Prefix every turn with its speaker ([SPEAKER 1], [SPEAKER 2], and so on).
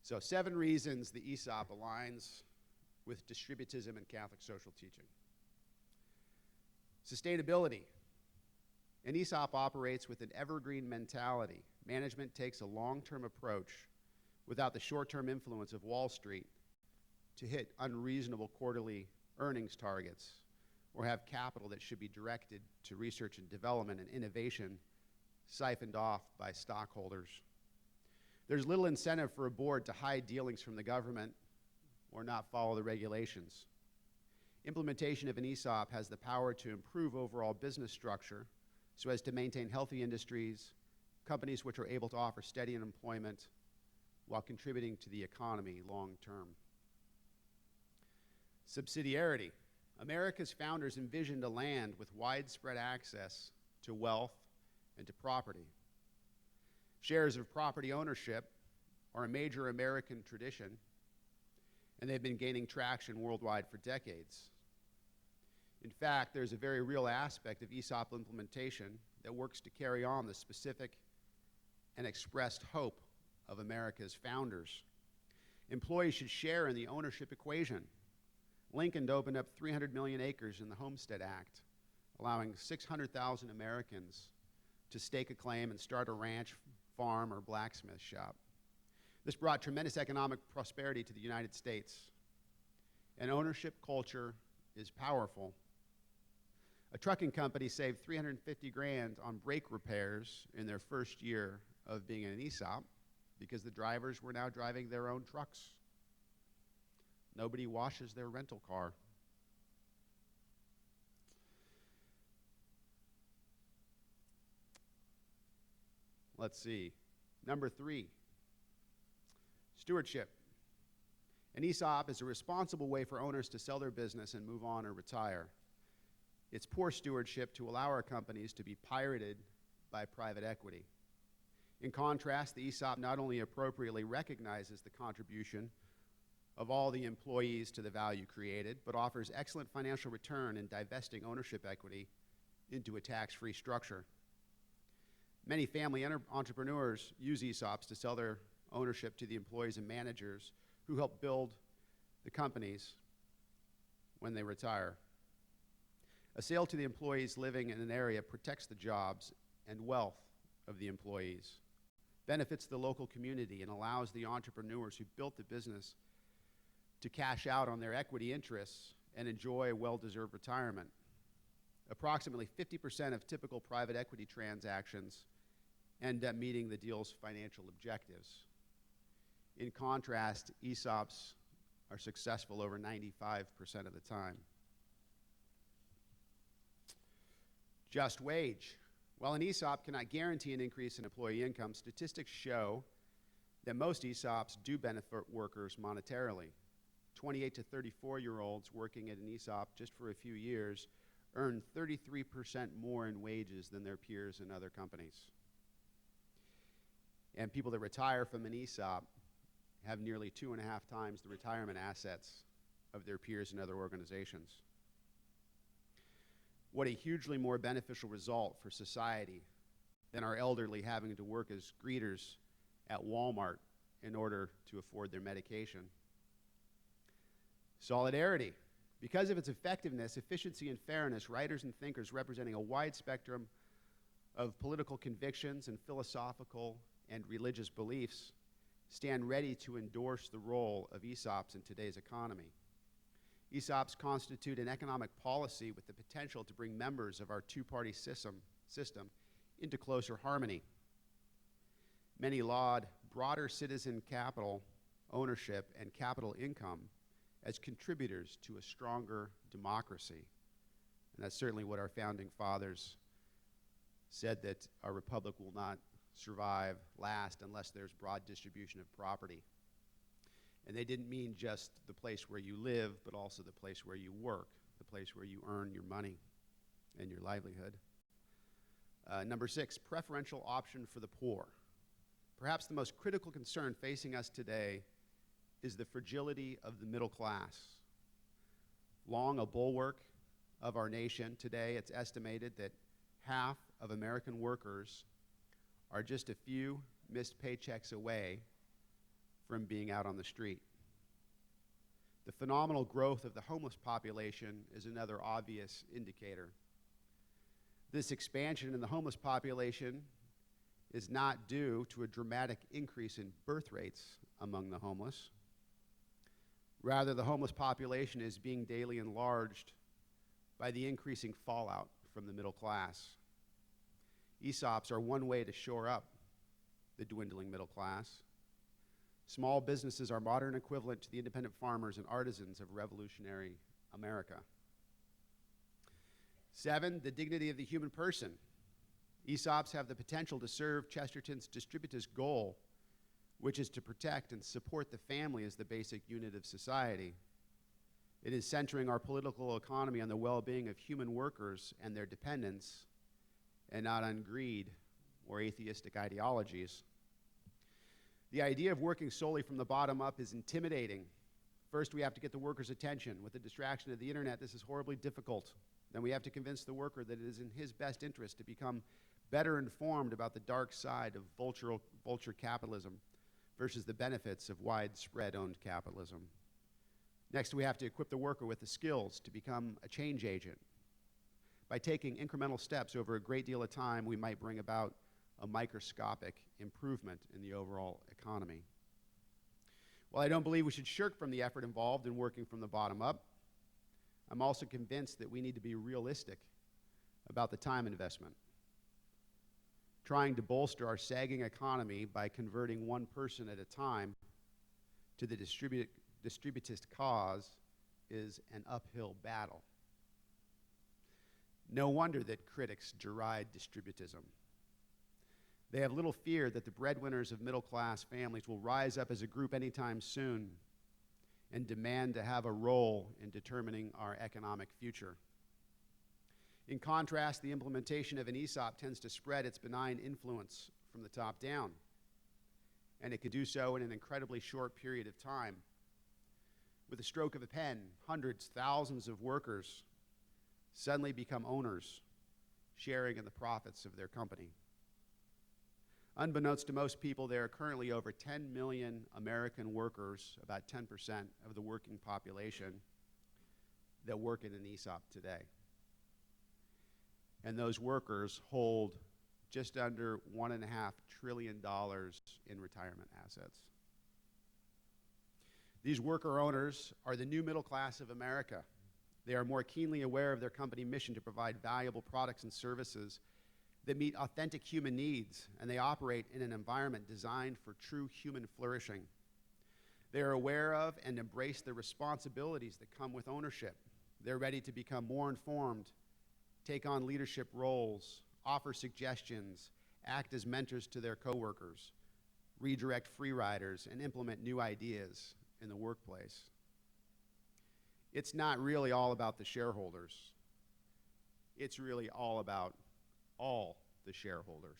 [SPEAKER 1] So 7 reasons the ESOP aligns with distributism and Catholic social teaching. Sustainability. An ESOP operates with an evergreen mentality. Management takes a long-term approach without the short-term influence of Wall Street to hit unreasonable quarterly earnings targets or have capital that should be directed to research and development and innovation siphoned off by stockholders. There's little incentive for a board to hide dealings from the government or not follow the regulations. Implementation of an ESOP has the power to improve overall business structure so as to maintain healthy industries, companies which are able to offer steady employment while contributing to the economy long term. Subsidiarity. America's founders envisioned a land with widespread access to wealth and to property. Shares of property ownership are a major American tradition, and they've been gaining traction worldwide for decades. In fact, there's a very real aspect of ESOP implementation that works to carry on the specific and expressed hope of America's founders. Employees should share in the ownership equation. Lincoln opened up 300 million acres in the Homestead Act, allowing 600,000 Americans to stake a claim and start a ranch, farm, or blacksmith shop. This brought tremendous economic prosperity to the United States. An ownership culture is powerful. A trucking company saved 350 grand on brake repairs in their first year of being an ESOP because the drivers were now driving their own trucks. Nobody washes their rental car. Let's see. Number 3, stewardship. An ESOP is a responsible way for owners to sell their business and move on or retire. It's poor stewardship to allow our companies to be pirated by private equity. In contrast, the ESOP not only appropriately recognizes the contribution of all the employees to the value created, but offers excellent financial return in divesting ownership equity into a tax-free structure. Many family entrepreneurs use ESOPs to sell their ownership to the employees and managers who help build the companies when they retire. A sale to the employees living in an area protects the jobs and wealth of the employees, benefits the local community, and allows the entrepreneurs who built the business to cash out on their equity interests and enjoy a well-deserved retirement. Approximately 50% of typical private equity transactions end up meeting the deal's financial objectives. In contrast, ESOPs are successful over 95% of the time. Just wage. While an ESOP cannot guarantee an increase in employee income, statistics show that most ESOPs do benefit workers monetarily. 28 to 34-year-olds working at an ESOP just for a few years earn 33% more in wages than their peers in other companies. And people that retire from an ESOP have nearly 2.5 times the retirement assets of their peers in other organizations. What a hugely more beneficial result for society than our elderly having to work as greeters at Walmart in order to afford their medication. Solidarity. Because of its effectiveness, efficiency, and fairness, writers and thinkers representing a wide spectrum of political convictions and philosophical and religious beliefs stand ready to endorse the role of ESOPs in today's economy. ESOPs constitute an economic policy with the potential to bring members of our two-party system into closer harmony. Many laud broader citizen capital ownership and capital income as contributors to a stronger democracy. And that's certainly what our founding fathers said, that our republic will not last unless there's broad distribution of property. And they didn't mean just the place where you live, but also the place where you work, the place where you earn your money and your livelihood. Number 6, preferential option for the poor. Perhaps the most critical concern facing us today is the fragility of the middle class. Long a bulwark of our nation, today it's estimated that half of American workers are just a few missed paychecks away from being out on the street. The phenomenal growth of the homeless population is another obvious indicator. This expansion in the homeless population is not due to a dramatic increase in birth rates among the homeless. Rather, the homeless population is being daily enlarged by the increasing fallout from the middle class. ESOPs are one way to shore up the dwindling middle class. Small businesses are modern equivalent to the independent farmers and artisans of revolutionary America. 7, the dignity of the human person. ESOPs have the potential to serve Chesterton's distributist goal, which is to protect and support the family as the basic unit of society. It is centering our political economy on the well-being of human workers and their dependents, and not on greed or atheistic ideologies. The idea of working solely from the bottom up is intimidating. First, we have to get the worker's attention. With the distraction of the internet, this is horribly difficult. Then we have to convince the worker that it is in his best interest to become better informed about the dark side of vulture capitalism versus the benefits of widespread owned capitalism. Next, we have to equip the worker with the skills to become a change agent. By taking incremental steps over a great deal of time, we might bring about a microscopic improvement in the overall economy. While I don't believe we should shirk from the effort involved in working from the bottom up, I'm also convinced that we need to be realistic about the time investment. Trying to bolster our sagging economy by converting one person at a time to the distributist cause is an uphill battle. No wonder that critics deride distributism. They have little fear that the breadwinners of middle-class families will rise up as a group anytime soon and demand to have a role in determining our economic future. In contrast, the implementation of an ESOP tends to spread its benign influence from the top down, and it can do so in an incredibly short period of time. With a stroke of a pen, hundreds, thousands of workers suddenly become owners, sharing in the profits of their company. Unbeknownst to most people, there are currently over 10 million American workers, about 10% of the working population, that work in an ESOP today. And those workers hold just under $1.5 trillion in retirement assets. These worker owners are the new middle class of America. They are more keenly aware of their company mission to provide valuable products and services that meet authentic human needs, and they operate in an environment designed for true human flourishing. They are aware of and embrace the responsibilities that come with ownership. They're ready to become more informed, take on leadership roles, offer suggestions, act as mentors to their coworkers, redirect free riders, and implement new ideas in the workplace. It's not really all about the shareholders. It's really all about all the shareholders.